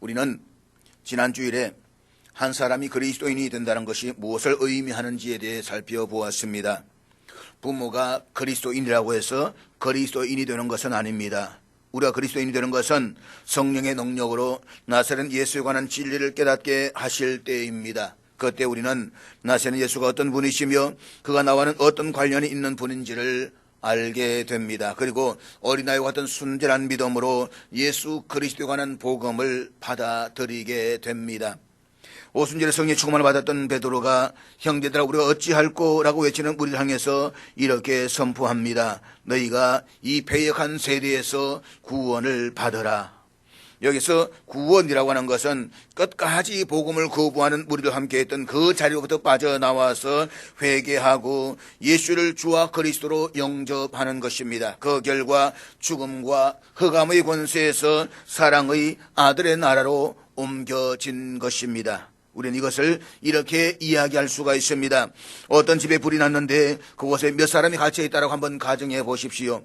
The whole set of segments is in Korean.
우리는 지난 주일에 한 사람이 그리스도인이 된다는 것이 무엇을 의미하는지에 대해 살펴보았습니다. 부모가 그리스도인이라고 해서 그리스도인이 되는 것은 아닙니다. 우리가 그리스도인이 되는 것은 성령의 능력으로 나사렛 예수에 관한 진리를 깨닫게 하실 때입니다. 그때 우리는 나사렛 예수가 어떤 분이시며 그가 나와는 어떤 관련이 있는 분인지를 알게 됩니다. 그리고 어린아이와 같은 순전한 믿음으로 예수 그리스도에 관한 복음을 받아들이게 됩니다. 오순절에 성령의 충만을 받았던 베드로가 형제들아 우리가 어찌할꼬 라고 외치는 우리를 향해서 이렇게 선포합니다. 너희가 이 패역한 세대에서 구원을 받으라. 여기서 구원이라고 하는 것은 끝까지 복음을 거부하는 무리들 함께 했던 그 자리로부터 빠져나와서 회개하고 예수를 주와 그리스도로 영접하는 것입니다. 그 결과 죽음과 흑암의 권세에서 사랑의 아들의 나라로 옮겨진 것입니다. 우리는 이것을 이렇게 이야기할 수가 있습니다. 어떤 집에 불이 났는데 그곳에 몇 사람이 갇혀있다고 한번 가정해 보십시오.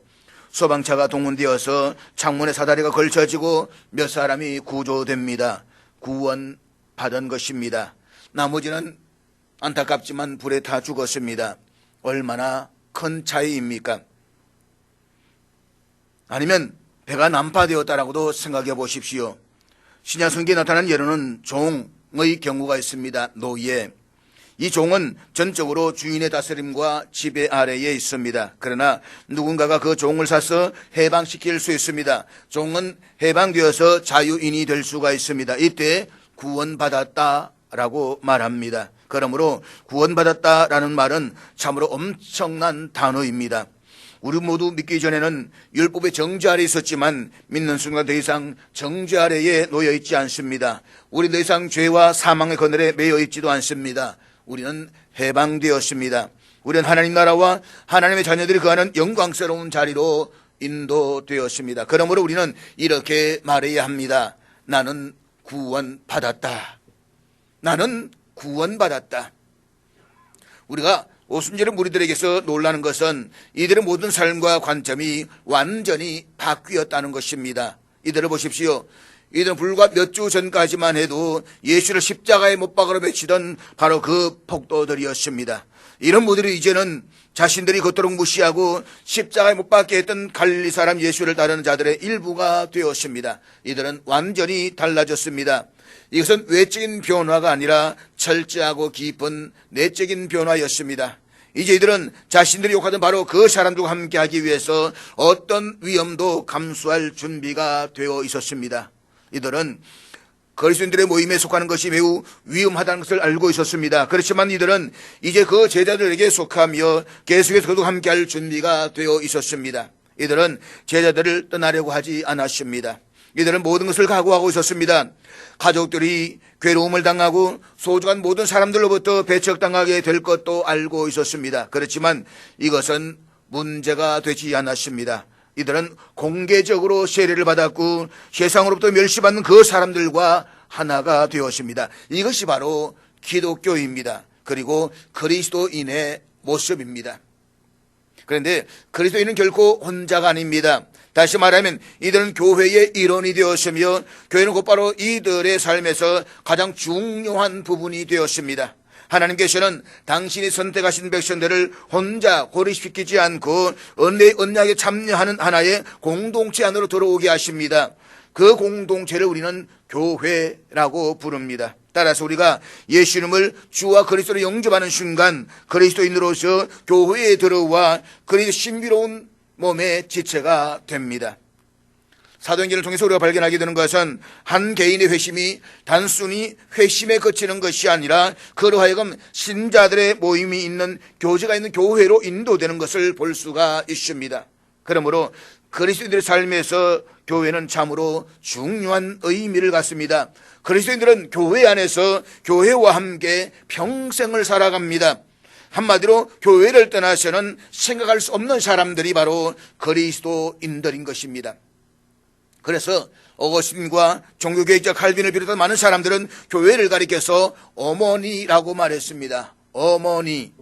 소방차가 동원되어서 창문에 사다리가 걸쳐지고 몇 사람이 구조됩니다. 구원받은 것입니다. 나머지는 안타깝지만 불에 다 죽었습니다. 얼마나 큰 차이입니까? 아니면 배가 난파되었다라고도 생각해 보십시오. 신약 성경에 나타난 예로는 종의 경우가 있습니다. 노예. 이 종은 전적으로 주인의 다스림과 지배 아래에 있습니다. 그러나 누군가가 그 종을 사서 해방시킬 수 있습니다. 종은 해방되어서 자유인이 될 수가 있습니다. 이때 구원받았다라고 말합니다. 그러므로 구원받았다라는 말은 참으로 엄청난 단어입니다. 우리 모두 믿기 전에는 율법의 정죄 아래에 있었지만 믿는 순간 더 이상 정죄 아래에 놓여 있지 않습니다. 우리 더 이상 죄와 사망의 그늘에 매여 있지도 않습니다. 우리는 해방되었습니다. 우리는 하나님 나라와 하나님의 자녀들이 거하는 영광스러운 자리로 인도되었습니다. 그러므로 우리는 이렇게 말해야 합니다. 나는 구원받았다. 나는 구원받았다. 우리가 오순절의 무리들에게서 놀라는 것은 이들의 모든 삶과 관점이 완전히 바뀌었다는 것입니다. 이들을 보십시오. 이들은 불과 몇 주 전까지만 해도 예수를 십자가에 못 박으러 외치던 바로 그 폭도들이었습니다. 이런 무리들이 이제는 자신들이 그토록 무시하고 십자가에 못 박게 했던 갈릴리 사람 예수를 따르는 자들의 일부가 되었습니다. 이들은 완전히 달라졌습니다. 이것은 외적인 변화가 아니라 철저하고 깊은 내적인 변화였습니다. 이제 이들은 자신들이 욕하던 바로 그 사람들과 함께하기 위해서 어떤 위험도 감수할 준비가 되어 있었습니다. 이들은 그리스도인들의 모임에 속하는 것이 매우 위험하다는 것을 알고 있었습니다. 그렇지만 이들은 이제 그 제자들에게 속하며 계속해서 그들과 함께할 준비가 되어 있었습니다. 이들은 제자들을 떠나려고 하지 않았습니다. 이들은 모든 것을 각오하고 있었습니다. 가족들이 괴로움을 당하고 소중한 모든 사람들로부터 배척당하게 될 것도 알고 있었습니다. 그렇지만 이것은 문제가 되지 않았습니다. 이들은 공개적으로 세례를 받았고 세상으로부터 멸시받는 그 사람들과 하나가 되었습니다. 이것이 바로 기독교입니다. 그리고 그리스도인의 모습입니다. 그런데 그리스도인은 결코 혼자가 아닙니다. 다시 말하면 이들은 교회의 일원이 되었으며 교회는 곧바로 이들의 삶에서 가장 중요한 부분이 되었습니다. 하나님께서는 당신이 선택하신 백성들을 혼자 고립시키지 않고 은혜의 언약에 참여하는 하나의 공동체 안으로 들어오게 하십니다. 그 공동체를 우리는 교회라고 부릅니다. 따라서 우리가 예수 이름을 주와 그리스도로 영접하는 순간 그리스도인으로서 교회에 들어와 그리스도의 신비로운 몸의 지체가 됩니다. 사도행전을 통해서 우리가 발견하게 되는 것은 한 개인의 회심이 단순히 회심에 그치는 것이 아니라 그로 하여금 신자들의 모임이 있는 교제가 있는 교회로 인도되는 것을 볼 수가 있습니다. 그러므로 그리스도인들의 삶에서 교회는 참으로 중요한 의미를 갖습니다. 그리스도인들은 교회 안에서 교회와 함께 평생을 살아갑니다. 한마디로 교회를 떠나서는 생각할 수 없는 사람들이 바로 그리스도인들인 것입니다. 그래서 어거스틴과 종교개혁자 칼빈을 비롯한 많은 사람들은 교회를 가리켜서 어머니라고 말했습니다. 어머니.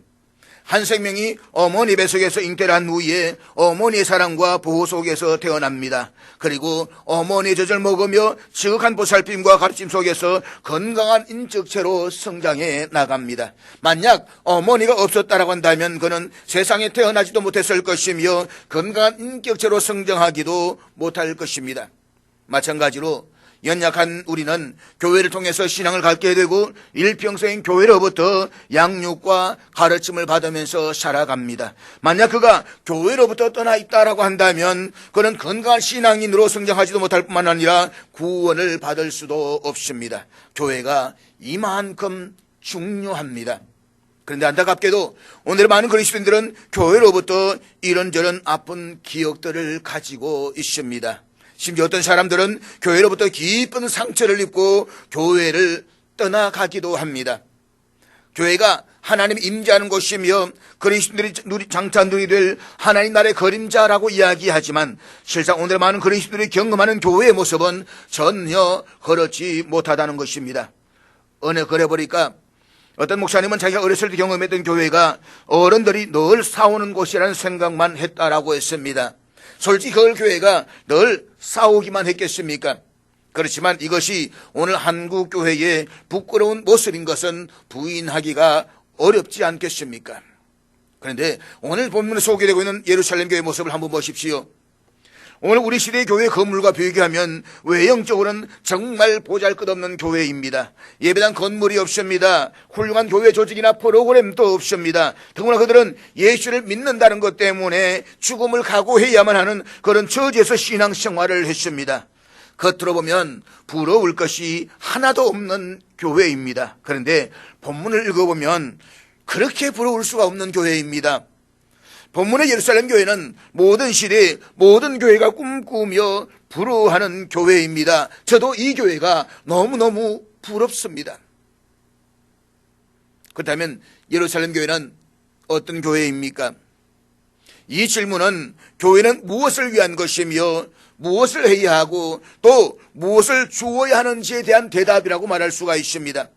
한 생명이 어머니 뱃속에서 잉태를 한 후에 어머니의 사랑과 보호 속에서 태어납니다. 그리고 어머니의 젖을 먹으며 지극한 보살핌과 가르침 속에서 건강한 인격체로 성장해 나갑니다. 만약 어머니가 없었다라고 한다면 그는 세상에 태어나지도 못했을 것이며 건강한 인격체로 성장하기도 못할 것입니다. 마찬가지로 연약한 우리는 교회를 통해서 신앙을 갖게 되고 일평생 교회로부터 양육과 가르침을 받으면서 살아갑니다. 만약 그가 교회로부터 떠나 있다라고 한다면 그는 건강한 신앙인으로 성장하지도 못할 뿐만 아니라 구원을 받을 수도 없습니다. 교회가 이만큼 중요합니다. 그런데 안타깝게도 오늘 많은 그리스도인들은 교회로부터 이런저런 아픈 기억들을 가지고 있습니다. 심지어 어떤 사람들은 교회로부터 깊은 상처를 입고 교회를 떠나가기도 합니다. 교회가 하나님 임재하는 곳이며 그리스도인들이 장차 누리게 될 하나님 나라의 그림자라고 이야기하지만 실상 오늘 많은 그리스도인들이 경험하는 교회의 모습은 전혀 그렇지 못하다는 것입니다. 어느 그래 보니까 어떤 목사님은 자기가 어렸을 때 경험했던 교회가 어른들이 늘 싸우는 곳이라는 생각만 했다라고 했습니다. 솔직히 그 교회가 늘 싸우기만 했겠습니까? 그렇지만 이것이 오늘 한국 교회의 부끄러운 모습인 것은 부인하기가 어렵지 않겠습니까? 그런데 오늘 본문에 소개되고 있는 예루살렘 교회의 모습을 한번 보십시오. 오늘 우리 시대의 교회 건물과 비교하면 외형적으로는 정말 보잘것없는 교회입니다. 예배당 건물이 없습니다. 훌륭한 교회 조직이나 프로그램도 없습니다. 더구나 그들은 예수를 믿는다는 것 때문에 죽음을 각오해야만 하는 그런 처지에서 신앙생활을 했습니다. 겉으로 보면 부러울 것이 하나도 없는 교회입니다. 그런데 본문을 읽어보면 그렇게 부러울 수가 없는 교회입니다. 본문의 예루살렘 교회는 모든 시대에 모든 교회가 꿈꾸며 부러워하는 교회입니다. 저도 이 교회가 너무너무 부럽습니다. 그렇다면 예루살렘 교회는 어떤 교회입니까? 이 질문은 교회는 무엇을 위한 것이며 무엇을 해야 하고 또 무엇을 주어야 하는지에 대한 대답이라고 말할 수가 있습니다.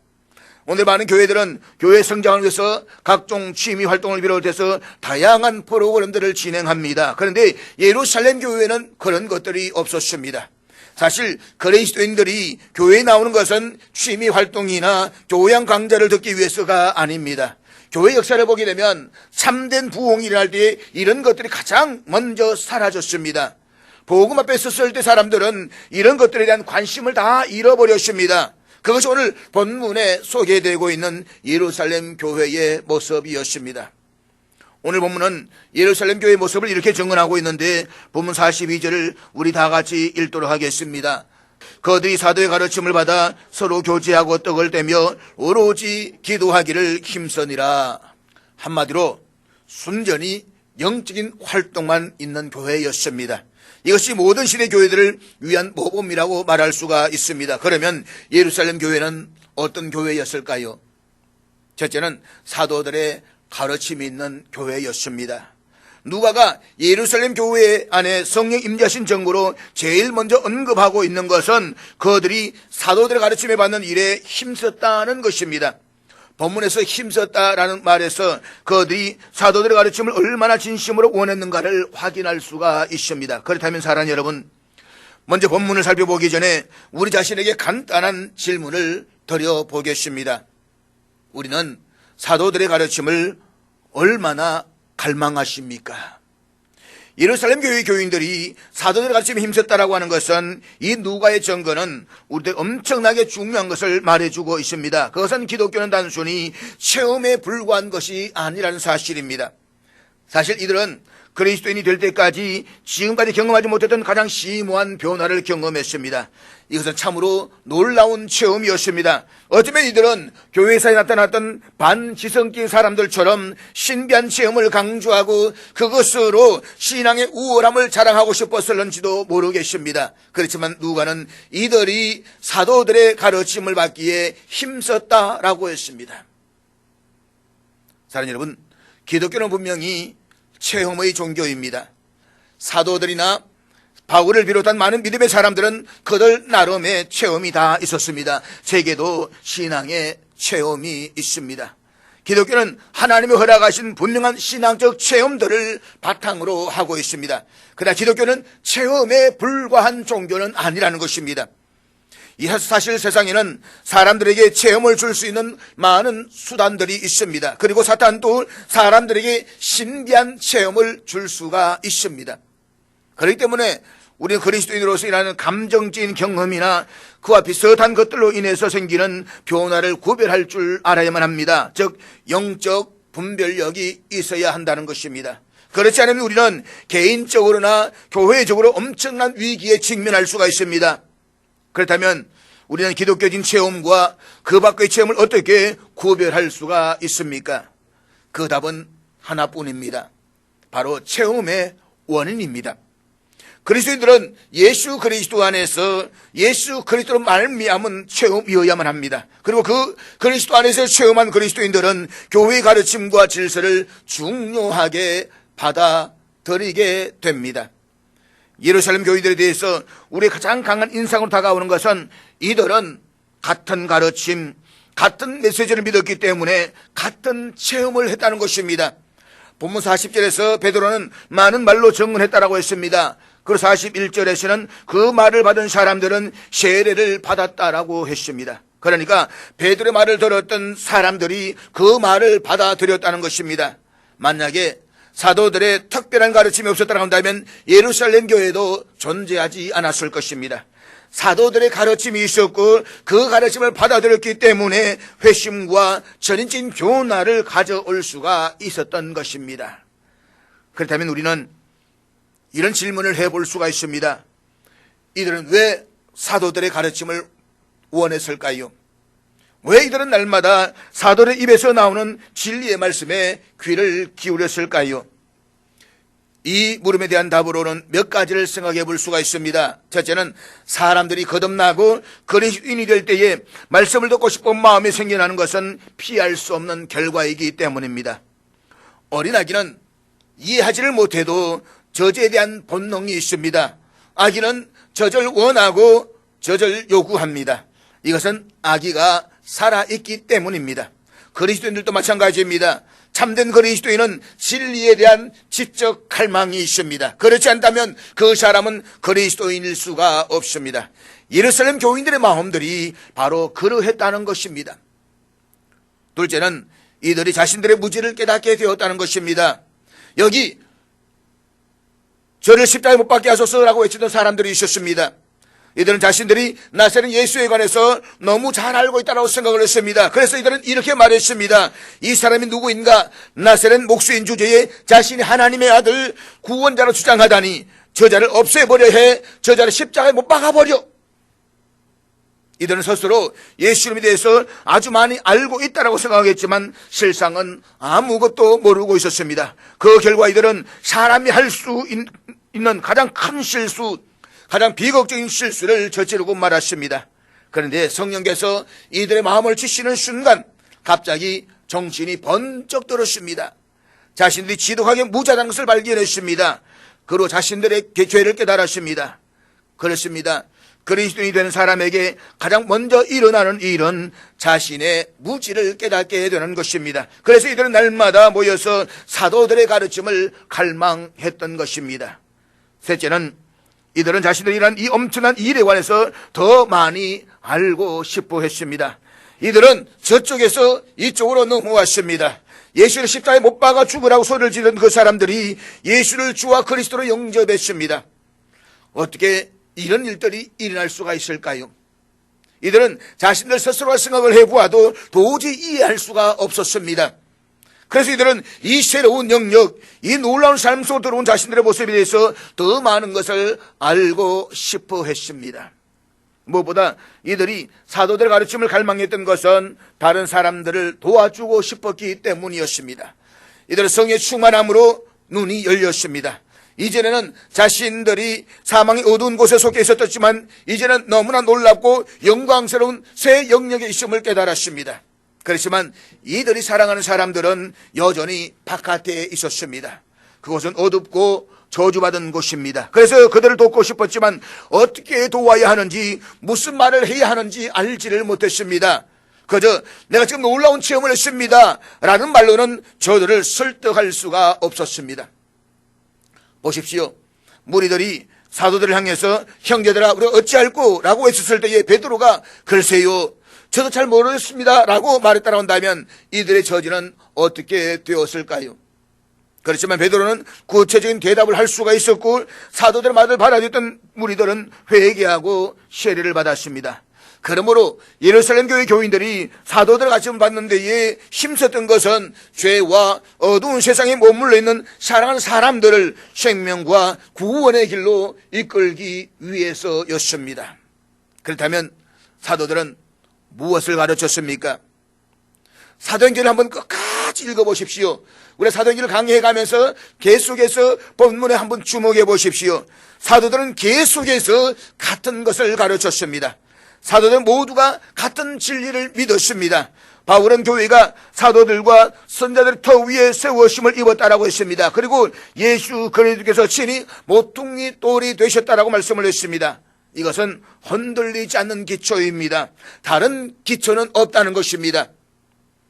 오늘 많은 교회들은 교회 성장을 위해서 각종 취미 활동을 비롯해서 다양한 프로그램들을 진행합니다. 그런데 예루살렘 교회는 그런 것들이 없었습니다. 사실 그리스도인들이 교회에 나오는 것은 취미 활동이나 교양 강좌를 듣기 위해서가 아닙니다. 교회 역사를 보게 되면 참된 부흥이 일어날 때 이런 것들이 가장 먼저 사라졌습니다. 복음 앞에 섰을 때 사람들은 이런 것들에 대한 관심을 다 잃어버렸습니다. 그것이 오늘 본문에 소개되고 있는 예루살렘 교회의 모습이었습니다. 오늘 본문은 예루살렘 교회의 모습을 이렇게 증언하고 있는데 본문 42절을 우리 다 같이 읽도록 하겠습니다. 그들이 사도의 가르침을 받아 서로 교제하고 떡을 떼며 오로지 기도하기를 힘쓰니라. 한마디로 순전히 영적인 활동만 있는 교회였습니다. 이것이 모든 시대 교회들을 위한 모범이라고 말할 수가 있습니다. 그러면 예루살렘 교회는 어떤 교회였을까요? 첫째는 사도들의 가르침이 있는 교회였습니다. 누가가 예루살렘 교회 안에 성령 임재하신 증거로 제일 먼저 언급하고 있는 것은 그들이 사도들의 가르침에 받는 일에 힘썼다는 것입니다. 본문에서 힘썼다라는 말에서 그들이 사도들의 가르침을 얼마나 진심으로 원했는가를 확인할 수가 있습니다. 그렇다면 사랑하는 여러분, 먼저 본문을 살펴보기 전에 우리 자신에게 간단한 질문을 드려보겠습니다. 우리는 사도들의 가르침을 얼마나 갈망하십니까? 예루살렘 교회 교인들이 사도들의 가르침에 힘썼다라고 하는 것은 이 누가의 증거는 우리들 엄청나게 중요한 것을 말해주고 있습니다. 그것은 기독교는 단순히 체험에 불과한 것이 아니라는 사실입니다. 사실 이들은 그리스도인이 될 때까지 지금까지 경험하지 못했던 가장 심오한 변화를 경험했습니다. 이것은 참으로 놀라운 체험이었습니다. 어쩌면 이들은 교회사에 나타났던 반지성적인 사람들처럼 신비한 체험을 강조하고 그것으로 신앙의 우월함을 자랑하고 싶었을는지도 모르겠습니다. 그렇지만 누가는 이들이 사도들의 가르침을 받기에 힘썼다라고 했습니다. 사랑하는 여러분, 기독교는 분명히 체험의 종교입니다. 사도들이나 바울을 비롯한 많은 믿음의 사람들은 그들 나름의 체험이 다 있었습니다. 제게도 신앙의 체험이 있습니다. 기독교는 하나님이 허락하신 분명한 신앙적 체험들을 바탕으로 하고 있습니다. 그러나 기독교는 체험에 불과한 종교는 아니라는 것입니다. 이 사실 세상에는 사람들에게 체험을 줄 수 있는 많은 수단들이 있습니다. 그리고 사탄도 사람들에게 신비한 체험을 줄 수가 있습니다. 그렇기 때문에 우리는 그리스도인으로서 일하는 감정적인 경험이나 그와 비슷한 것들로 인해서 생기는 변화를 구별할 줄 알아야만 합니다. 즉 영적 분별력이 있어야 한다는 것입니다. 그렇지 않으면 우리는 개인적으로나 교회적으로 엄청난 위기에 직면할 수가 있습니다. 그렇다면 우리는 기독교적인 체험과 그 밖의 체험을 어떻게 구별할 수가 있습니까? 그 답은 하나뿐입니다. 바로 체험의 원인입니다. 그리스도인들은 예수 그리스도 안에서 예수 그리스도로 말미암은 체험이어야만 합니다. 그리고 그 그리스도 안에서 체험한 그리스도인들은 교회의 가르침과 질서를 중요하게 받아들이게 됩니다. 예루살렘 교인들에 대해서 우리의 가장 강한 인상으로 다가오는 것은 이들은 같은 가르침, 같은 메시지를 믿었기 때문에 같은 체험을 했다는 것입니다. 본문 40절에서 베드로는 많은 말로 증언했다라고 했습니다. 그리고 41절에서는 그 말을 받은 사람들은 세례를 받았다라고 했습니다. 그러니까 베드로의 말을 들었던 사람들이 그 말을 받아들였다는 것입니다. 만약에 사도들의 특별한 가르침이 없었다고 한다면 예루살렘 교회도 존재하지 않았을 것입니다. 사도들의 가르침이 있었고 그 가르침을 받아들였기 때문에 회심과 전인적인 변화를 가져올 수가 있었던 것입니다. 그렇다면 우리는 이런 질문을 해볼 수가 있습니다. 이들은 왜 사도들의 가르침을 원했을까요? 왜 이들은 날마다 사도의 입에서 나오는 진리의 말씀에 귀를 기울였을까요? 이 물음에 대한 답으로는 몇 가지를 생각해 볼 수가 있습니다. 첫째는 사람들이 거듭나고 그리스도인이 될 때에 말씀을 듣고 싶은 마음이 생겨나는 것은 피할 수 없는 결과이기 때문입니다. 어린아기는 이해하지를 못해도 저주에 대한 본능이 있습니다. 아기는 젖을 원하고 젖을 요구합니다. 이것은 아기가 살아있기 때문입니다. 그리스도인들도 마찬가지입니다. 참된 그리스도인은 진리에 대한 지적 갈망이 있습니다. 그렇지 않다면 그 사람은 그리스도인일 수가 없습니다. 예루살렘 교인들의 마음들이 바로 그러했다는 것입니다. 둘째는 이들이 자신들의 무지를 깨닫게 되었다는 것입니다. 여기 저를 십자가에 못 박게 하소서라고 외치던 사람들이 있었습니다. 이들은 자신들이 나사렛 예수에 관해서 너무 잘 알고 있다고 생각을 했습니다. 그래서 이들은 이렇게 말했습니다. 이 사람이 누구인가? 나사렛 목수인 주제에 자신이 하나님의 아들 구원자로 주장하다니 저자를 없애버려 해 저자를 십자가에 못 박아버려. 이들은 스스로 예수님에 대해서 아주 많이 알고 있다고 생각했지만 실상은 아무것도 모르고 있었습니다. 그 결과 이들은 사람이 할 수 있는 가장 큰 실수, 가장 비극적인 실수를 저지르고 말았습니다. 그런데 성령께서 이들의 마음을 치시는 순간 갑자기 정신이 번쩍 들었습니다. 자신들이 지독하게 무자라는 것을 발견했습니다. 그로 자신들의 죄를 깨달았습니다. 그렇습니다. 그리스도인이 되는 사람에게 가장 먼저 일어나는 일은 자신의 무지를 깨닫게 되는 것입니다. 그래서 이들은 날마다 모여서 사도들의 가르침을 갈망했던 것입니다. 셋째는 이들은 자신들이 일한 이 엄청난 일에 관해서 더 많이 알고 싶어 했습니다. 이들은 저쪽에서 이쪽으로 넘어왔습니다. 예수를 십자가에 못 박아 죽으라고 소리를 지른 그 사람들이 예수를 주와 그리스도로 영접했습니다. 어떻게 이런 일들이 일어날 수가 있을까요? 이들은 자신들 스스로가 생각을 해보아도 도저히 이해할 수가 없었습니다. 그래서 이들은 이 새로운 영역, 이 놀라운 삶 속으로 들어온 자신들의 모습에 대해서 더 많은 것을 알고 싶어 했습니다. 무엇보다 이들이 사도들의 가르침을 갈망했던 것은 다른 사람들을 도와주고 싶었기 때문이었습니다. 이들은 성의 충만함으로 눈이 열렸습니다. 이전에는 자신들이 사망의 어두운 곳에 속해 있었지만 이제는 너무나 놀랍고 영광스러운 새 영역에 있음을 깨달았습니다. 그렇지만 이들이 사랑하는 사람들은 여전히 바깥에 있었습니다. 그곳은 어둡고 저주받은 곳입니다. 그래서 그들을 돕고 싶었지만 어떻게 도와야 하는지, 무슨 말을 해야 하는지 알지를 못했습니다. 그저 내가 지금 놀라운 체험을 했습니다 라는 말로는 저들을 설득할 수가 없었습니다. 보십시오. 무리들이 사도들을 향해서 형제들아 우리가 어찌할꼬 라고 했었을 때에 베드로가 글쎄요 저도 잘 모르겠습니다 라고 말했다고 한다면 이들의 처지는 어떻게 되었을까요? 그렇지만 베드로는 구체적인 대답을 할 수가 있었고 사도들의 말을 받아들였던 무리들은 회개하고 세례를 받았습니다. 그러므로 예루살렘 교회 교인들이 사도들의 가르침을 받는 데에 힘썼던 것은 죄와 어두운 세상에 머물러 있는 사랑하는 사람들을 생명과 구원의 길로 이끌기 위해서였습니다. 그렇다면 사도들은 무엇을 가르쳤습니까? 사도행전을 한번 끝까지 읽어보십시오. 우리 사도행전을 강의해가면서 계속해서 본문에 한번 주목해 보십시오. 사도들은 계속해서 같은 것을 가르쳤습니다. 사도들 모두가 같은 진리를 믿었습니다. 바울은 교회가 사도들과 선자들의 터 위에 세워심을 입었다라고 했습니다. 그리고 예수 그리스도께서 친히 모퉁이 돌이 되셨다라고 말씀을 했습니다. 이것은 흔들리지 않는 기초입니다. 다른 기초는 없다는 것입니다.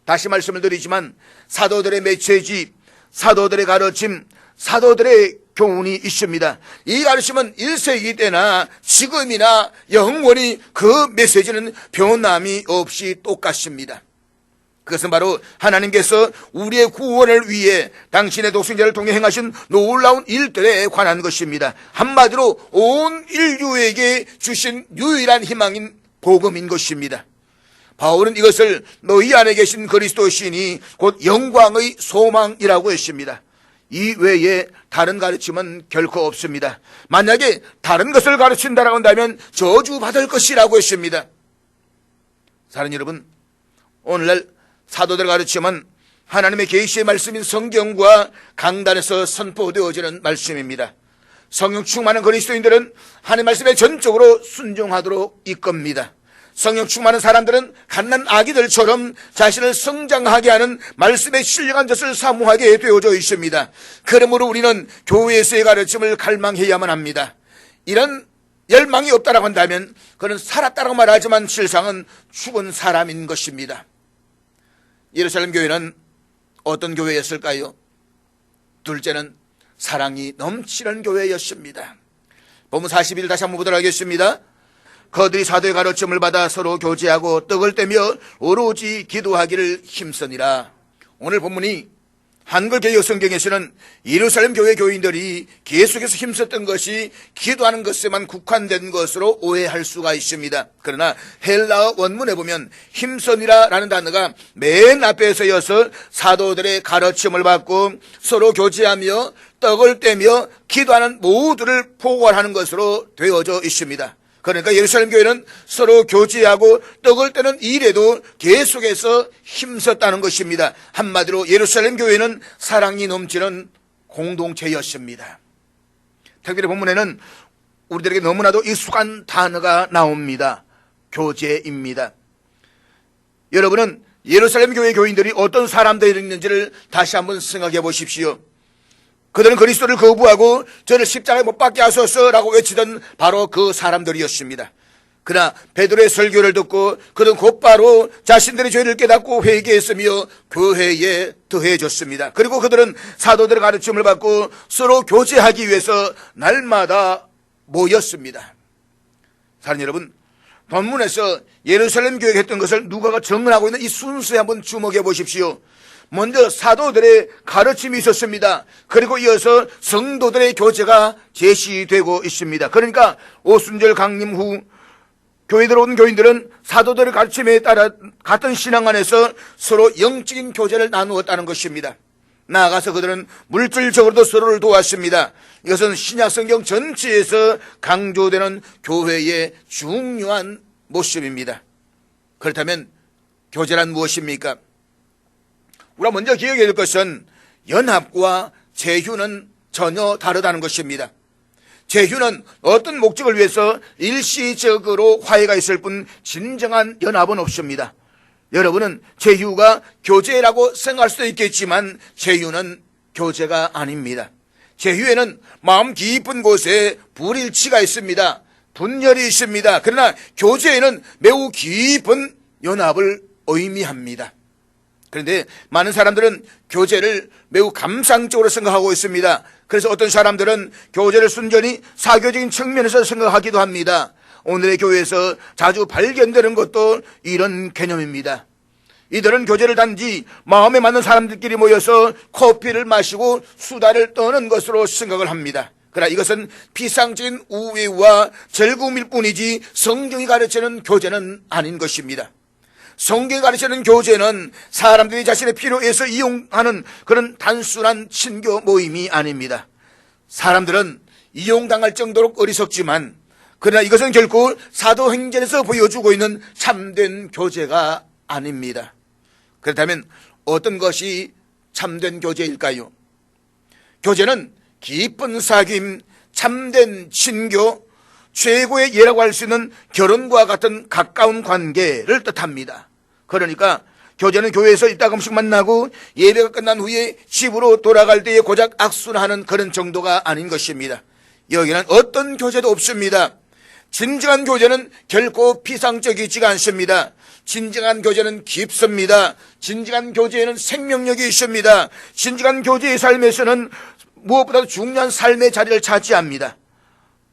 다시 말씀을 드리지만 사도들의 메시지, 사도들의 가르침, 사도들의 교훈이 있습니다. 이 가르침은 1세기 때나 지금이나 영원히 그 메시지는 변함이 없이 똑같습니다. 그것은 바로 하나님께서 우리의 구원을 위해 당신의 독생자를 통해 행하신 놀라운 일들에 관한 것입니다. 한마디로 온 인류에게 주신 유일한 희망인 복음인 것입니다. 바울은 이것을 너희 안에 계신 그리스도 신이 곧 영광의 소망이라고 했습니다. 이 외에 다른 가르침은 결코 없습니다. 만약에 다른 것을 가르친다라고 한다면 저주받을 것이라고 했습니다. 사랑하는 여러분, 오늘날 사도들 가르침은 하나님의 계시의 말씀인 성경과 강단에서 선포되어지는 말씀입니다. 성령 충만한 그리스도인들은 하나님의 말씀에 전적으로 순종하도록 이끕니다. 성령 충만한 사람들은 갓난 아기들처럼 자신을 성장하게 하는 말씀의 신령한 젖을 사모하게 되어져 있습니다. 그러므로 우리는 교회에서의 가르침을 갈망해야만 합니다. 이런 열망이 없다라고 한다면 그는 살았다라고 말하지만 실상은 죽은 사람인 것입니다. 예루살렘 교회는 어떤 교회였을까요? 둘째는 사랑이 넘치는 교회였습니다. 본문 41 다시 한번 보도록 하겠습니다. 그들이 사도의 가르침을 받아 서로 교제하고 떡을 떼며 오로지 기도하기를 힘쓰니라. 오늘 본문이 한글 개역 성경에서는 예루살렘 교회 교인들이 계속해서 힘썼던 것이 기도하는 것에만 국한된 것으로 오해할 수가 있습니다. 그러나 헬라어 원문에 보면 힘쓰니라라는 단어가 맨 앞에 서여서 사도들의 가르침을 받고 서로 교제하며 떡을 떼며 기도하는 모두를 포괄하는 것으로 되어져 있습니다. 그러니까 예루살렘 교회는 서로 교제하고 떡을 떼는 일에도 계속해서 힘썼다는 것입니다. 한마디로 예루살렘 교회는 사랑이 넘치는 공동체였습니다. 특별히 본문에는 우리들에게 너무나도 익숙한 단어가 나옵니다. 교제입니다. 여러분은 예루살렘 교회 교인들이 어떤 사람들이었는지를 다시 한번 생각해 보십시오. 그들은 그리스도를 거부하고 저를 십자가에 못 박게 하소서라고 외치던 바로 그 사람들이었습니다. 그러나 베드로의 설교를 듣고 그들은 곧바로 자신들의 죄를 깨닫고 회개했으며 교회에 더해졌습니다. 그리고 그들은 사도들의 가르침을 받고 서로 교제하기 위해서 날마다 모였습니다. 사랑하는 여러분, 본문에서 예루살렘 교회가 했던 것을 누가가 정언하고 있는 이 순서에 한번 주목해 보십시오. 먼저 사도들의 가르침이 있었습니다. 그리고 이어서 성도들의 교제가 제시되고 있습니다. 그러니까 오순절 강림 후 교회 들어온 교인들은 사도들의 가르침에 따라 같은 신앙 안에서 서로 영적인 교제를 나누었다는 것입니다. 나아가서 그들은 물질적으로도 서로를 도왔습니다. 이것은 신약 성경 전체에서 강조되는 교회의 중요한 모습입니다. 그렇다면 교제란 무엇입니까? 우리가 먼저 기억해야 될 것은 연합과 제휴는 전혀 다르다는 것입니다. 제휴는 어떤 목적을 위해서 일시적으로 화해가 있을 뿐 진정한 연합은 없습니다. 여러분은 제휴가 교제라고 생각할 수도 있겠지만 제휴는 교제가 아닙니다. 제휴에는 마음 깊은 곳에 불일치가 있습니다. 분열이 있습니다. 그러나 교제에는 매우 깊은 연합을 의미합니다. 그런데 많은 사람들은 교제를 매우 감상적으로 생각하고 있습니다. 그래서 어떤 사람들은 교제를 순전히 사교적인 측면에서 생각하기도 합니다. 오늘의 교회에서 자주 발견되는 것도 이런 개념입니다. 이들은 교제를 단지 마음에 맞는 사람들끼리 모여서 커피를 마시고 수다를 떠는 것으로 생각을 합니다. 그러나 이것은 피상적인 우애와 즐거움일 뿐이지 성경이 가르치는 교제는 아닌 것입니다. 성경이 가르치는 교제는 사람들이 자신의 필요에 의해서 이용하는 그런 단순한 친교 모임이 아닙니다. 사람들은 이용당할 정도로 어리석지만 그러나 이것은 결코 사도행전에서 보여주고 있는 참된 교제가 아닙니다. 그렇다면 어떤 것이 참된 교제일까요? 교제는 깊은 사귐, 참된 친교, 최고의 예라고 할 수 있는 결혼과 같은 가까운 관계를 뜻합니다. 그러니까 교제는 교회에서 이따금씩 만나고 예배가 끝난 후에 집으로 돌아갈 때에 고작 악수를 하는 그런 정도가 아닌 것입니다. 여기는 어떤 교제도 없습니다. 진정한 교제는 결코 피상적이지가 않습니다. 진정한 교제는 깊습니다. 진정한 교제에는 생명력이 있습니다. 진정한 교제의 삶에서는 무엇보다도 중요한 삶의 자리를 차지합니다.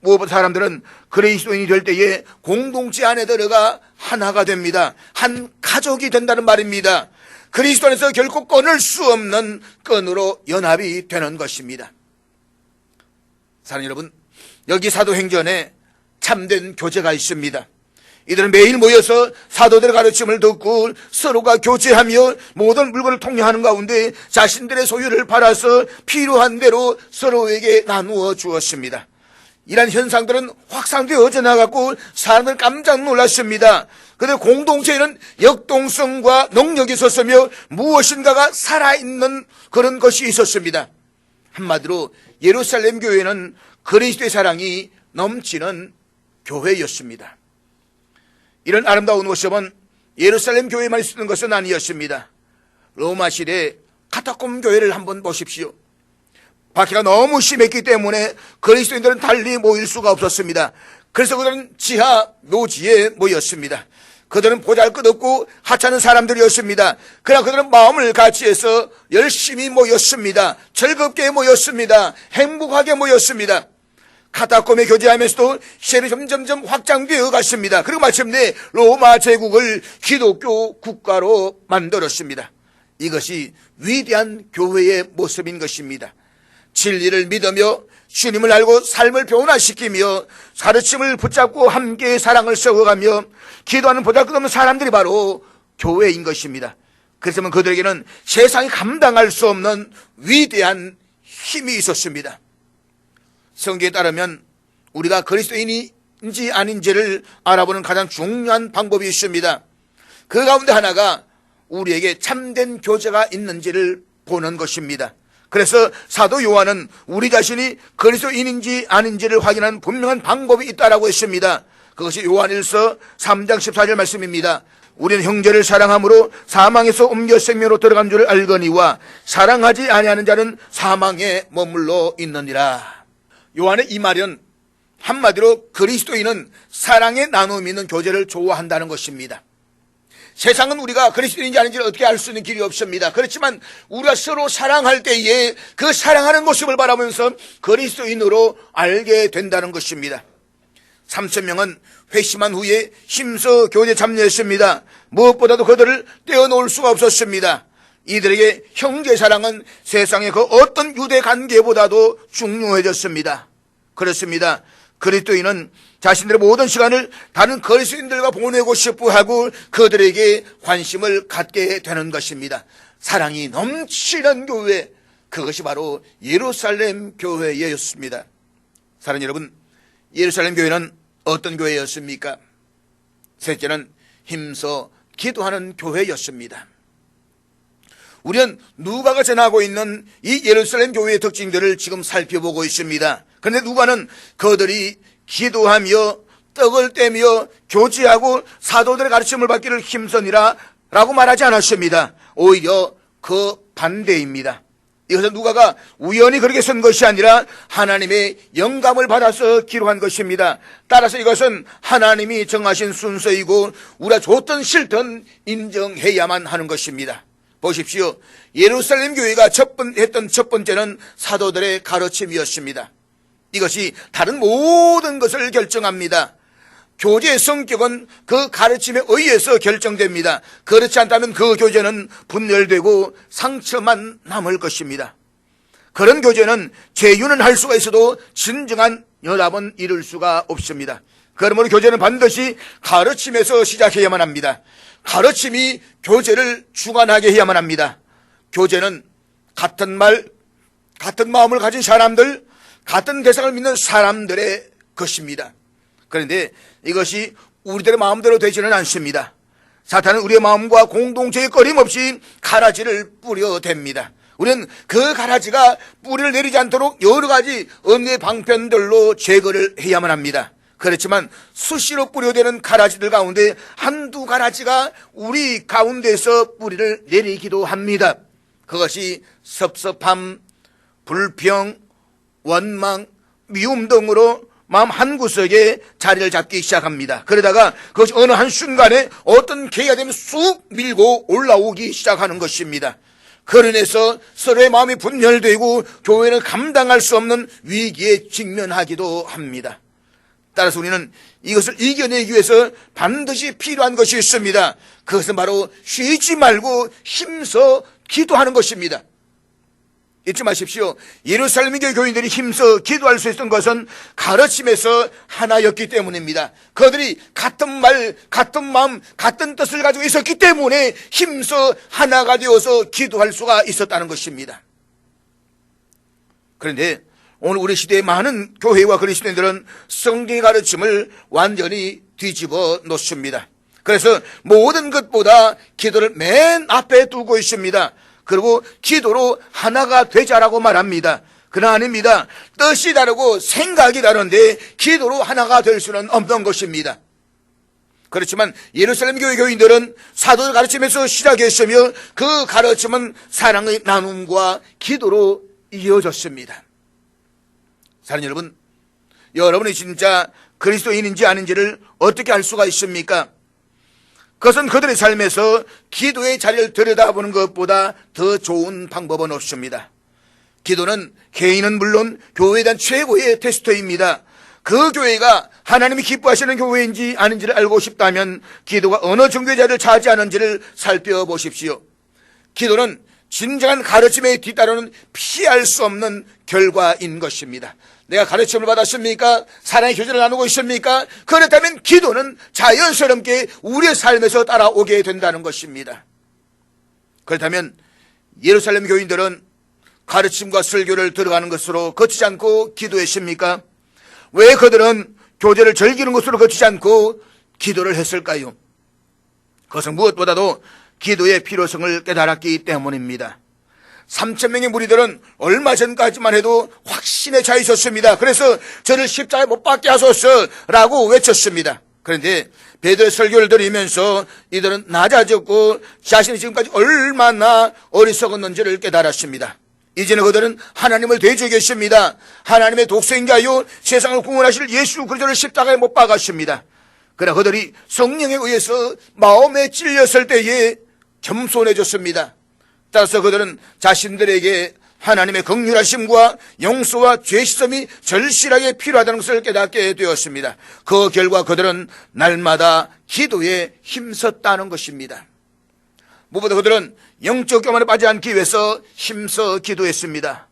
무엇보다 사람들은 그리스도인이 될 때에 공동체 안에 들어가 하나가 됩니다. 한 가족이 된다는 말입니다. 그리스도 안에서 결코 끊을 수 없는 끈으로 연합이 되는 것입니다. 사랑하는 여러분, 여기 사도행전에 참된 교제가 있습니다. 이들은 매일 모여서 사도들의 가르침을 듣고 서로가 교제하며 모든 물건을 통용하는 가운데 자신들의 소유를 팔아서 필요한 대로 서로에게 나누어 주었습니다. 이런 현상들은 확산되어져 나갔고 사람들 깜짝 놀랐습니다. 그런데 공동체에는 역동성과 능력이 있었으며 무엇인가가 살아있는 그런 것이 있었습니다. 한마디로 예루살렘 교회는 그리스도의 사랑이 넘치는 교회였습니다. 이런 아름다운 모습은 예루살렘 교회만 있었던 것은 아니었습니다. 로마 시대 카타콤 교회를 한번 보십시오. 박해가 너무 심했기 때문에 그리스도인들은 달리 모일 수가 없었습니다. 그래서 그들은 지하 묘지에 모였습니다. 그들은 보잘것없고 하찮은 사람들이었습니다. 그러나 그들은 마음을 같이해서 열심히 모였습니다. 즐겁게 모였습니다. 행복하게 모였습니다. 카타콤에 교제하면서도 시절이 점점 확장되어 갔습니다. 그리고 마침내 로마 제국을 기독교 국가로 만들었습니다. 이것이 위대한 교회의 모습인 것입니다. 진리를 믿으며 주님을 알고 삶을 변화시키며 가르침을 붙잡고 함께 사랑을 썩어가며 기도하는 보잘것없는 사람들이 바로 교회인 것입니다. 그렇지만 그들에게는 세상이 감당할 수 없는 위대한 힘이 있었습니다. 성경에 따르면 우리가 그리스도인인지 아닌지를 알아보는 가장 중요한 방법이 있습니다. 그 가운데 하나가 우리에게 참된 교제가 있는지를 보는 것입니다. 그래서 사도 요한은 우리 자신이 그리스도인인지 아닌지를 확인하는 분명한 방법이 있다라고 했습니다. 그것이 요한일서 3장 14절 말씀입니다. 우리는 형제를 사랑함으로 사망에서 옮겨 생명으로 들어간 줄을 알거니와 사랑하지 아니하는 자는 사망에 머물러 있느니라. 요한의 이 말은 한마디로 그리스도인은 사랑의 나눔이 있는 교제를 좋아한다는 것입니다. 세상은 우리가 그리스도인인지 아닌지를 어떻게 알 수 있는 길이 없습니다. 그렇지만 우리가 서로 사랑할 때에 그 사랑하는 모습을 바라보면서 그리스도인으로 알게 된다는 것입니다. 3,000명은 회심한 후에 힘써 교제 참여했습니다. 무엇보다도 그들을 떼어놓을 수가 없었습니다. 이들에게 형제 사랑은 세상의 그 어떤 유대 관계보다도 중요해졌습니다. 그렇습니다. 그리스도인은 자신들의 모든 시간을 다른 그리스도인들과 보내고 싶어 하고 그들에게 관심을 갖게 되는 것입니다. 사랑이 넘치는 교회, 그것이 바로 예루살렘 교회였습니다. 사랑하는 여러분, 예루살렘 교회는 어떤 교회였습니까? 셋째는 힘써 기도하는 교회였습니다. 우리는 누가가 전하고 있는 이 예루살렘 교회의 특징들을 지금 살펴보고 있습니다. 그런데 누가는 그들이 기도하며 떡을 떼며 교제하고 사도들의 가르침을 받기를 힘쓰니라 라고 말하지 않았습니다. 오히려 그 반대입니다. 이것은 누가가 우연히 그렇게 쓴 것이 아니라 하나님의 영감을 받아서 기록한 것입니다. 따라서 이것은 하나님이 정하신 순서이고 우리가 좋든 싫든 인정해야만 하는 것입니다. 보십시오. 예루살렘 교회가 했던 첫 번째는 사도들의 가르침이었습니다. 이것이 다른 모든 것을 결정합니다. 교제의 성격은 그 가르침에 의해서 결정됩니다. 그렇지 않다면 그 교제는 분열되고 상처만 남을 것입니다. 그런 교제는 재윤은 할 수가 있어도 진정한 연합은 이룰 수가 없습니다. 그러므로 교제는 반드시 가르침에서 시작해야만 합니다. 가르침이 교제를 주관하게 해야만 합니다. 교제는 같은 말, 같은 마음을 가진 사람들, 같은 대상을 믿는 사람들의 것입니다. 그런데 이것이 우리들의 마음대로 되지는 않습니다. 사탄은 우리의 마음과 공동체에 끊임없이 가라지를 뿌려댑니다. 우리는 그 가라지가 뿌리를 내리지 않도록 여러 가지 은혜의 방편들로 제거를 해야만 합니다. 그렇지만 수시로 뿌려대는 가라지들 가운데 한두 가라지가 우리 가운데서 뿌리를 내리기도 합니다. 그것이 섭섭함, 불평, 원망, 미움 등으로 마음 한구석에 자리를 잡기 시작합니다. 그러다가 그것이 어느 한순간에 어떤 계기가 되면 쑥 밀고 올라오기 시작하는 것입니다. 그로 인해서 서로의 마음이 분열되고 교회는 감당할 수 없는 위기에 직면하기도 합니다. 따라서 우리는 이것을 이겨내기 위해서 반드시 필요한 것이 있습니다. 그것은 바로 쉬지 말고 힘써 기도하는 것입니다. 잊지 마십시오. 예루살렘 교회 교인들이 힘써 기도할 수 있었던 것은 가르침에서 하나였기 때문입니다. 그들이 같은 말, 같은 마음, 같은 뜻을 가지고 있었기 때문에 힘써 하나가 되어서 기도할 수가 있었다는 것입니다. 그런데 오늘 우리 시대의 많은 교회와 그리스도인들은 성경의 가르침을 완전히 뒤집어 놓습니다. 그래서 모든 것보다 기도를 맨 앞에 두고 있습니다. 그리고 기도로 하나가 되자라고 말합니다. 그러나 아닙니다. 뜻이 다르고 생각이 다른데 기도로 하나가 될 수는 없는 것입니다. 그렇지만 예루살렘 교회 교인들은 사도의 가르침에서 시작했으며 그 가르침은 사랑의 나눔과 기도로 이어졌습니다. 사랑하는 여러분, 여러분이 진짜 그리스도인인지 아닌지를 어떻게 알 수가 있습니까? 그것은 그들의 삶에서 기도의 자리를 들여다보는 것보다 더 좋은 방법은 없습니다. 기도는 개인은 물론 교회에 대한 최고의 테스트입니다. 그 교회가 하나님이 기뻐하시는 교회인지 아닌지를 알고 싶다면 기도가 어느 정도의 자리를 차지하는지를 살펴보십시오. 기도는 진정한 가르침에 뒤따르는 피할 수 없는 결과인 것입니다. 내가 가르침을 받았습니까? 사랑의 교제를 나누고 있습니까? 그렇다면 기도는 자연스럽게 우리의 삶에서 따라오게 된다는 것입니다. 그렇다면 예루살렘 교인들은 가르침과 설교를 들어가는 것으로 거치지 않고 기도했습니까? 왜 그들은 교제를 즐기는 것으로 거치지 않고 기도를 했을까요? 그것은 무엇보다도 기도의 필요성을 깨달았기 때문입니다. 3,000명의 무리들은 얼마 전까지만 해도 확신에 차 있었습니다. 그래서 저를 십자가에 못 박게 하소서라고 외쳤습니다. 그런데 베드로의 설교를 들으면서 이들은 낮아졌고 자신이 지금까지 얼마나 어리석었는지를 깨달았습니다. 이제는 그들은 하나님을 대적해 계십니다. 하나님의 독생자요 세상을 구원하실 예수 그리스도를 십자가에 못 박았습니다. 그러나 그들이 성령에 의해서 마음에 찔렸을 때에 겸손해졌습니다. 따라서 그들은 자신들에게 하나님의 긍휼하심과 용서와 죄시섬이 절실하게 필요하다는 것을 깨닫게 되었습니다. 그 결과 그들은 날마다 기도에 힘썼다는 것입니다. 무엇보다 그들은 영적 교만에 빠지지 않기 위해서 힘써 기도했습니다.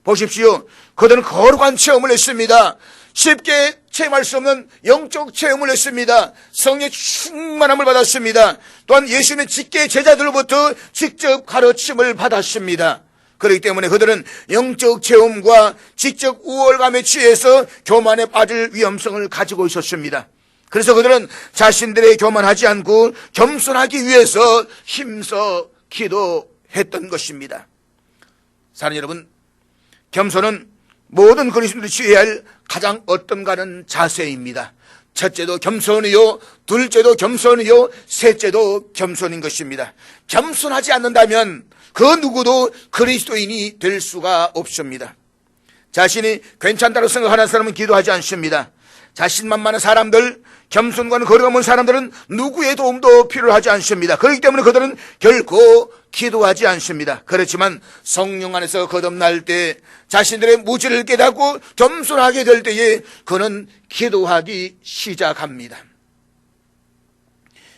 보십시오. 그들은 거룩한 체험을 했습니다. 쉽게 체험할 수 없는 영적 체험을 했습니다. 성령의 충만함을 받았습니다. 또한 예수님의 직계 제자들로부터 직접 가르침을 받았습니다. 그렇기 때문에 그들은 영적 체험과 직접 우월감에 취해서 교만에 빠질 위험성을 가지고 있었습니다. 그래서 그들은 자신들의 교만하지 않고 겸손하기 위해서 힘써 기도했던 것입니다. 사랑하는 여러분, 겸손은 모든 그리스도인들이 취해야 할 가장 어떤가는 자세입니다. 첫째도 겸손이요, 둘째도 겸손이요, 셋째도 겸손인 것입니다. 겸손하지 않는다면 그 누구도 그리스도인이 될 수가 없습니다. 자신이 괜찮다고 생각하는 사람은 기도하지 않습니다. 자신만만한 사람들, 겸손과는 거리가 먼 사람들은 누구의 도움도 필요하지 않습니다. 그렇기 때문에 그들은 결코 기도하지 않습니다. 그렇지만 성령 안에서 거듭날 때 자신들의 무지를 깨닫고 겸손하게 될 때에 그는 기도하기 시작합니다.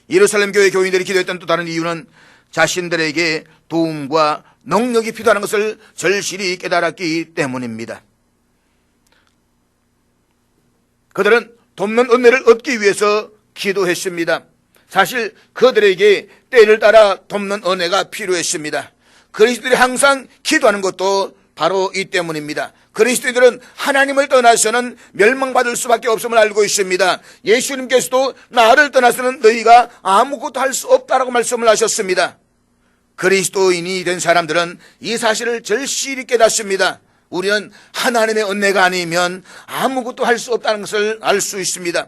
예루살렘 교회 교인들이 기도했던 또 다른 이유는 자신들에게 도움과 능력이 필요한 것을 절실히 깨달았기 때문입니다. 그들은 돕는 은혜를 얻기 위해서 기도했습니다. 사실 그들에게 때를 따라 돕는 은혜가 필요했습니다. 그리스도인들이 항상 기도하는 것도 바로 이 때문입니다. 그리스도인들은 하나님을 떠나서는 멸망받을 수밖에 없음을 알고 있습니다. 예수님께서도 나를 떠나서는 너희가 아무것도 할 수 없다라고 말씀을 하셨습니다. 그리스도인이 된 사람들은 이 사실을 절실히 깨닫습니다. 우리는 하나님의 은혜가 아니면 아무것도 할 수 없다는 것을 알 수 있습니다.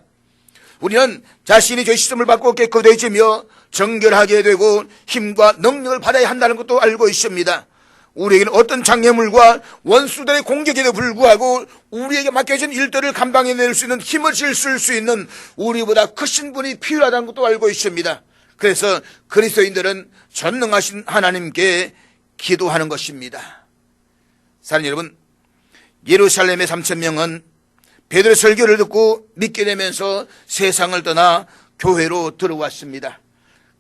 우리는 자신이 죄 씻음을 받고 깨끗해지며 정결하게 되고 힘과 능력을 받아야 한다는 것도 알고 있습니다. 우리에게는 어떤 장애물과 원수들의 공격에도 불구하고 우리에게 맡겨진 일들을 감당해낼 수 있는 힘을 실을 수 있는 우리보다 크신 분이 필요하다는 것도 알고 있습니다. 그래서 그리스도인들은 전능하신 하나님께 기도하는 것입니다. 사랑하는 여러분, 예루살렘의 3,000명은 베드로의 설교를 듣고 믿게 되면서 세상을 떠나 교회로 들어왔습니다.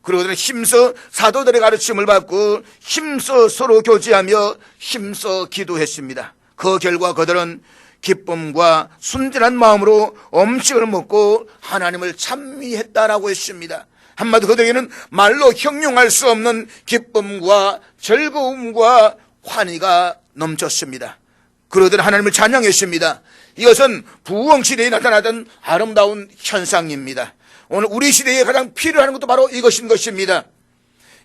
그리고 그들은 힘써 사도들의 가르침을 받고 힘써 서로 교제하며 힘써 기도했습니다. 그 결과 그들은 기쁨과 순전한 마음으로 음식을 먹고 하나님을 찬미했다라고 했습니다. 한마디로 그들에게는 말로 형용할 수 없는 기쁨과 즐거움과 환희가 넘쳤습니다. 그러더니 하나님을 찬양했습니다. 이것은 부흥시대에 나타나던 아름다운 현상입니다. 오늘 우리 시대에 가장 필요한 것도 바로 이것인 것입니다.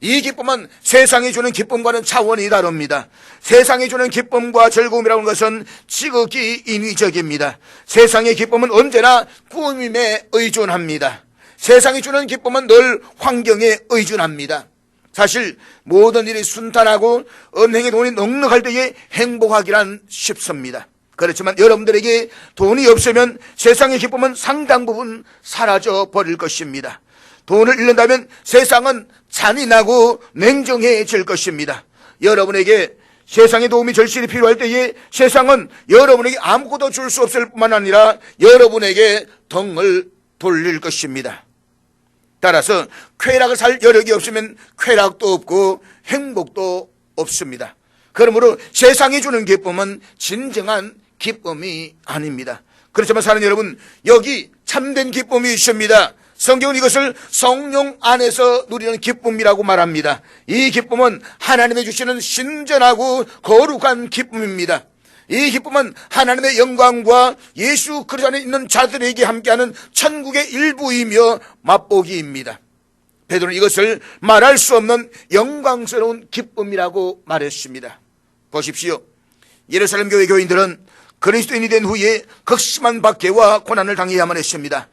이 기쁨은 세상이 주는 기쁨과는 차원이 다릅니다. 세상이 주는 기쁨과 즐거움이라는 것은 지극히 인위적입니다. 세상의 기쁨은 언제나 꾸밈에 의존합니다. 세상이 주는 기쁨은 늘 환경에 의존합니다. 사실 모든 일이 순탄하고 은행에 돈이 넉넉할 때에 행복하기란 쉽습니다. 그렇지만 여러분들에게 돈이 없으면 세상의 기쁨은 상당 부분 사라져 버릴 것입니다. 돈을 잃는다면 세상은 잔인하고 냉정해질 것입니다. 여러분에게 세상의 도움이 절실히 필요할 때에 세상은 여러분에게 아무것도 줄 수 없을 뿐만 아니라 여러분에게 등을 돌릴 것입니다. 따라서 쾌락을 살 여력이 없으면 쾌락도 없고 행복도 없습니다. 그러므로 세상이 주는 기쁨은 진정한 기쁨이 아닙니다. 그렇지만 사랑하는 여러분, 여기 참된 기쁨이 있습니다. 성경은 이것을 성령 안에서 누리는 기쁨이라고 말합니다. 이 기쁨은 하나님이 주시는 신전하고 거룩한 기쁨입니다. 이 기쁨은 하나님의 영광과 예수 그리스도 안에 있는 자들에게 함께하는 천국의 일부이며 맛보기입니다. 베드로는 이것을 말할 수 없는 영광스러운 기쁨이라고 말했습니다. 보십시오. 예루살렘 교회 교인들은 그리스도인이 된 후에 극심한 박해와 고난을 당해야만 했습니다.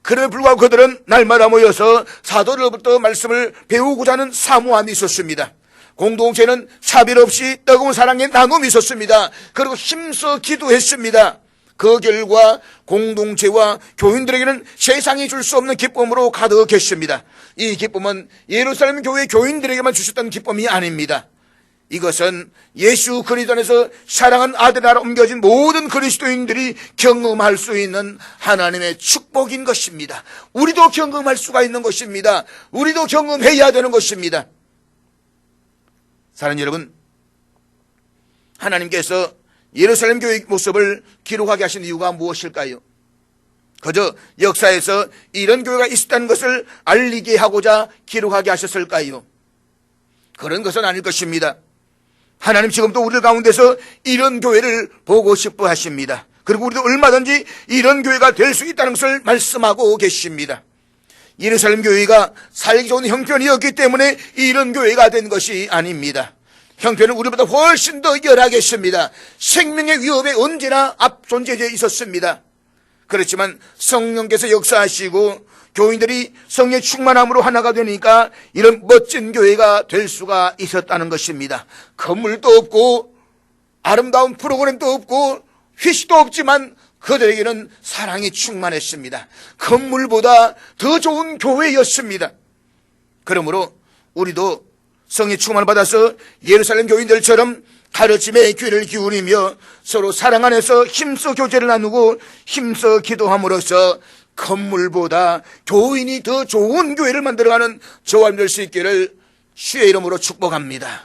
그럼에도 불구하고 그들은 날마다 모여서 사도들로부터 말씀을 배우고자 하는 사모함이 있었습니다. 공동체는 차별 없이 뜨거운 사랑의 나눔이 있었습니다. 그리고 힘써 기도했습니다. 그 결과 공동체와 교인들에게는 세상이 줄 수 없는 기쁨으로 가득했습니다. 이 기쁨은 예루살렘 교회 교인들에게만 주셨던 기쁨이 아닙니다. 이것은 예수 그리스도 안에서 사랑한 아들 나라 옮겨진 모든 그리스도인들이 경험할 수 있는 하나님의 축복인 것입니다. 우리도 경험할 수가 있는 것입니다. 우리도 경험해야 되는 것입니다. 사랑하는 여러분, 하나님께서 예루살렘 교회 모습을 기록하게 하신 이유가 무엇일까요? 그저 역사에서 이런 교회가 있었다는 것을 알리게 하고자 기록하게 하셨을까요? 그런 것은 아닐 것입니다. 하나님 지금도 우리 가운데서 이런 교회를 보고 싶어 하십니다. 그리고 우리도 얼마든지 이런 교회가 될 수 있다는 것을 말씀하고 계십니다. 예루살렘 교회가 살기 좋은 형편이었기 때문에 이런 교회가 된 것이 아닙니다. 형편은 우리보다 훨씬 더 열하겠습니다. 생명의 위협에 언제나 앞 존재되어 있었습니다. 그렇지만 성령께서 역사하시고 교인들이 성령의 충만함으로 하나가 되니까 이런 멋진 교회가 될 수가 있었다는 것입니다. 건물도 없고 아름다운 프로그램도 없고 회식도 없지만 그들에게는 사랑이 충만했습니다. 건물보다 더 좋은 교회였습니다. 그러므로 우리도 성의 충만을 받아서 예루살렘 교인들처럼 가르침에 귀를 기울이며 서로 사랑 안에서 힘써 교제를 나누고 힘써 기도함으로써 건물보다 교인이 더 좋은 교회를 만들어가는 저와 될 수 있기를 주의 이름으로 축복합니다.